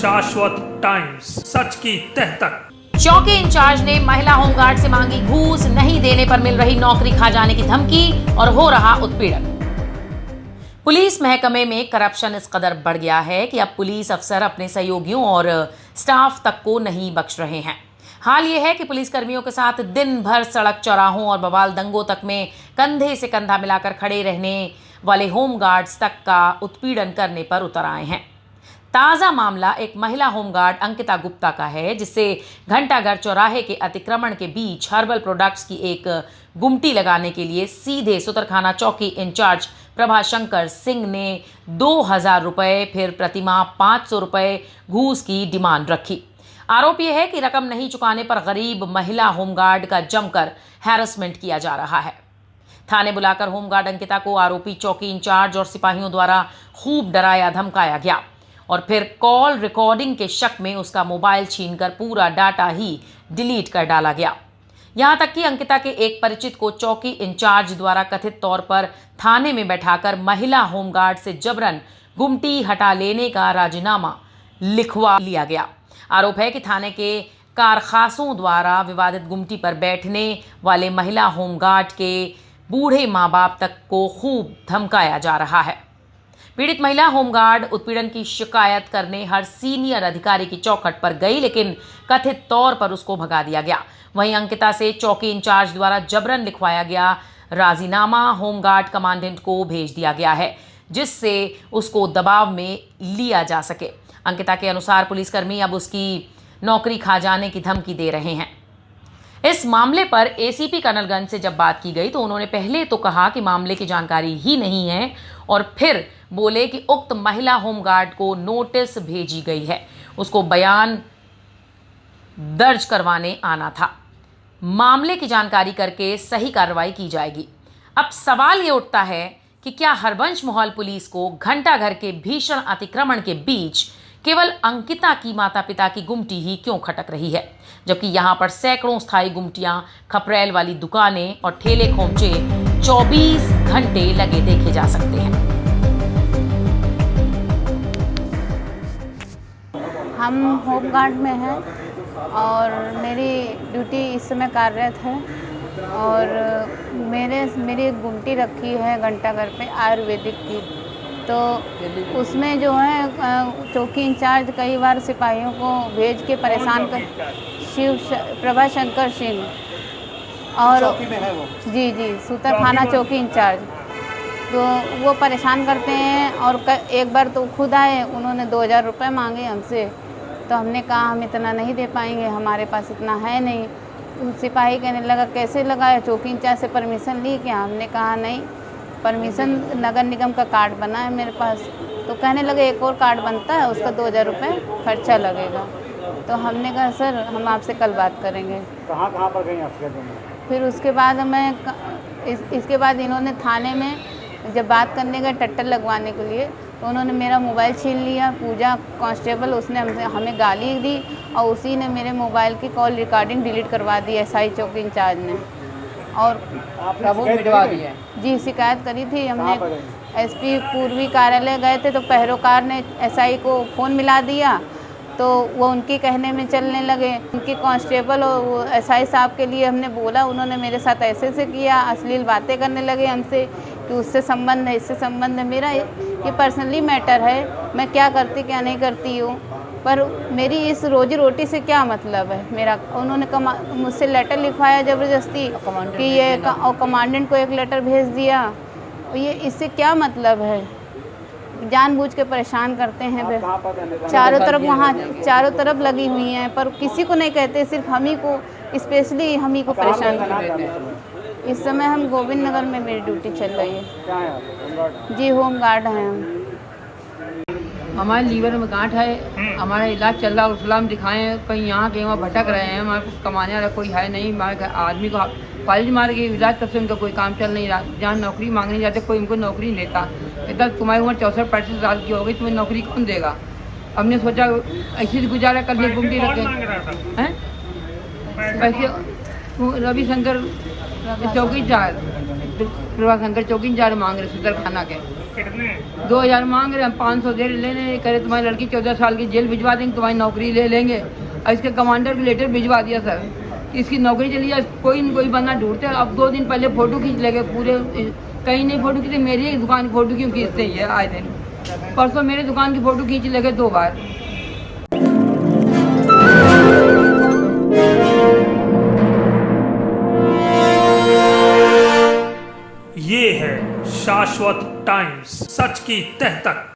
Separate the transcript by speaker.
Speaker 1: शाश्वत टाइम्स, सच की तह तक।
Speaker 2: चौकी इंचार्ज ने महिला होमगार्ड से मांगी घूस, नहीं देने पर मिल रही नौकरी खा जाने की धमकी और हो रहा उत्पीड़न। पुलिस महकमे में करप्शन इस कदर बढ़ गया है कि अब पुलिस अफसर अपने सहयोगियों और स्टाफ तक को नहीं बख्श रहे हैं। हाल ये है कि पुलिस कर्मियों के साथ दिन भर सड़क चौराहों और बवाल दंगों तक में कंधे से कंधा मिलाकर खड़े रहने वाले होमगार्ड्स तक का उत्पीड़न करने पर उतर आए हैं। ताज़ा मामला एक महिला होमगार्ड अंकिता गुप्ता का है, जिससे घंटाघर चौराहे के अतिक्रमण के बीच हर्बल प्रोडक्ट्स की एक गुमटी लगाने के लिए सीधे सुतरखाना चौकी इंचार्ज प्रभाशंकर सिंह ने 2000 रुपये, फिर प्रतिमाह 500 रुपये घूस की डिमांड रखी। आरोप यह है कि रकम नहीं चुकाने पर गरीब महिला होमगार्ड का जमकर हैरेसमेंट किया जा रहा है। थाने बुलाकर होमगार्ड अंकिता को आरोपी चौकी इंचार्ज और सिपाहियों द्वारा खूब डराया धमकाया गया और फिर कॉल रिकॉर्डिंग के शक में उसका मोबाइल छीनकर पूरा डाटा ही डिलीट कर डाला गया। यहां तक कि अंकिता के एक परिचित को चौकी इंचार्ज द्वारा कथित तौर पर थाने में बैठाकर महिला होमगार्ड से जबरन गुमटी हटा लेने का राजीनामा लिखवा लिया गया। आरोप है कि थाने के कारखासों द्वारा विवादित गुमटी पर बैठने वाले महिला होमगार्ड के बूढ़े माँ बाप तक को खूब धमकाया जा रहा है। पीड़ित महिला होमगार्ड उत्पीड़न की शिकायत करने हर सीनियर अधिकारी की चौखट पर गई, लेकिन कथित तौर पर उसको भगा दिया गया। वहीं अंकिता से चौकी इंचार्ज द्वारा जबरन लिखवाया गया राजीनामा होमगार्ड कमांडेंट को भेज दिया गया है, जिससे उसको दबाव में लिया जा सके। अंकिता के अनुसार पुलिसकर्मी अब उसकी नौकरी खा जाने की धमकी दे रहे हैं। इस मामले पर एसीपी कर्नलगंज से जब बात की गई तो उन्होंने पहले तो कहा कि मामले की जानकारी ही नहीं है और फिर बोले कि उक्त महिला होमगार्ड को नोटिस भेजी गई है, उसको बयान दर्ज करवाने आना था। मामले की जानकारी करके सही कार्रवाई की जाएगी। अब सवाल ये उठता है कि क्या हरबंश मोहल पुलिस को घंटाघर के भीषण अतिक्रमण के बीच केवल अंकिता की माता पिता की गुमटी ही क्यों खटक रही है, जबकि यहाँ पर सैकड़ों स्थायी गुमटियां, खपरेल वाली दुकानें और ठेले खोमचे 24 घंटे लगे देखे जा सकते हैं।
Speaker 3: हम होमगार्ड में हैं और मेरी ड्यूटी इस समय कार्यरत है और मेरी गुमटी रखी है घंटाघर पे आयुर्वेदिक की। तो उसमें जो है चौकी इंचार्ज कई बार सिपाहियों को भेज के परेशान कर प्रभाशंकर सिंह और
Speaker 4: चौकी में है वो।
Speaker 3: जी सुतरखाना चौकी इंचार्ज, तो वो परेशान करते हैं। और एक बार तो खुद आए, उन्होंने 2000 रुपये मांगे हमसे, तो हमने कहा हम इतना नहीं दे पाएंगे, हमारे पास इतना है नहीं। तो सिपाही कहने लगा कैसे लगाए, चौकी इंचार्ज से परमिशन ली क्या? हमने कहा नहीं, परमिशन नगर निगम का कार्ड बना है मेरे पास। तो कहने लगे एक और कार्ड बनता है, उसका 2000 रुपये खर्चा लगेगा। तो हमने कहा सर हम आपसे कल बात करेंगे।
Speaker 4: कहाँ पर गई आपके?
Speaker 3: फिर उसके बाद इसके बाद इन्होंने थाने में जब बात करने गए टट्टर लगवाने के लिए, तो उन्होंने मेरा मोबाइल छीन लिया। पूजा कांस्टेबल उसने हमें गाली दी और उसी ने मेरे मोबाइल की कॉल रिकॉर्डिंग डिलीट करवा दी एसआई चौकी इंचार्ज ने। और जी शिकायत करी थी हमने। एसपी पूर्वी कार्यालय गए थे तो पैरोकार ने एसआई को फ़ोन मिला दिया, तो वो उनके कहने में चलने लगे। उनके कांस्टेबल और एसआई साहब के लिए हमने बोला, उन्होंने मेरे साथ ऐसे किया, अश्लील बातें करने लगे हमसे कि उससे संबंध है, इससे संबंध है। मेरा ये पर्सनली मैटर है, मैं क्या करती क्या नहीं करती हूँ, पर मेरी इस रोजी रोटी से क्या मतलब है मेरा। उन्होंने मुझसे लेटर लिखवाया ज़बरदस्ती कि ये और कमांडेंट को एक लेटर भेज दिया। ये इससे क्या मतलब है? जानबूझ के परेशान करते हैं। चारों तरफ वहाँ चारों तरफ लगी हुई हैं, पर किसी को नहीं कहते, सिर्फ हम ही को, स्पेशली हम ही को परेशान करते हैं। इस समय हम गोविंद नगर में मेरी ड्यूटी चल रही है। जी होमगार्ड हैं हम।
Speaker 5: हमारे लीवर में गांठ है, हमारा इलाज चल रहा है, उस्लाम दिखाएं, कहीं यहाँ कहीं वहाँ भटक रहे हैं। हमारे कुछ कमाने वाला कोई है नहीं, हमारे आदमी को फाइल मार के इलाज, तब से उनका कोई काम चल नहीं रहा। जहाँ नौकरी मांगने जाते कोई उनको नौकरी नहीं लेता। इधर तुम्हारी उम्र 64-65 साल की हो गई, तुम्हें नौकरी कौन देगा? हमने सोचा ऐसे गुजारा कर लिया, गुमटी रखे हैं। वैसे रविशंकर चौकी इंचार्ज, प्रभाशंकर चौकी इंचार्ज मांग रहे सुतरखाना के।
Speaker 1: कितने?
Speaker 5: 2000 मांग रहे, हम 500 दे लेने, कह रहे तुम्हारी लड़की 14 साल की जेल भिजवा देंगे, तुम्हारी नौकरी ले लेंगे। और इसके कमांडर के लेटर भिजवा दिया सर, इसकी नौकरी चली जाए, कोई न कोई बंदा ढूंढते। अब 2 दिन पहले फ़ोटो खींच लेंगे पूरे, कहीं नहीं फ़ोटो खींचते, मेरी ही दुकान की फ़ोटो क्यों खींचते हैं आए दिन। परसों मेरे दुकान की फ़ोटो खींच लेंगे 2 बार।
Speaker 1: ये है शाश्वत टाइम्स, सच की तह तक।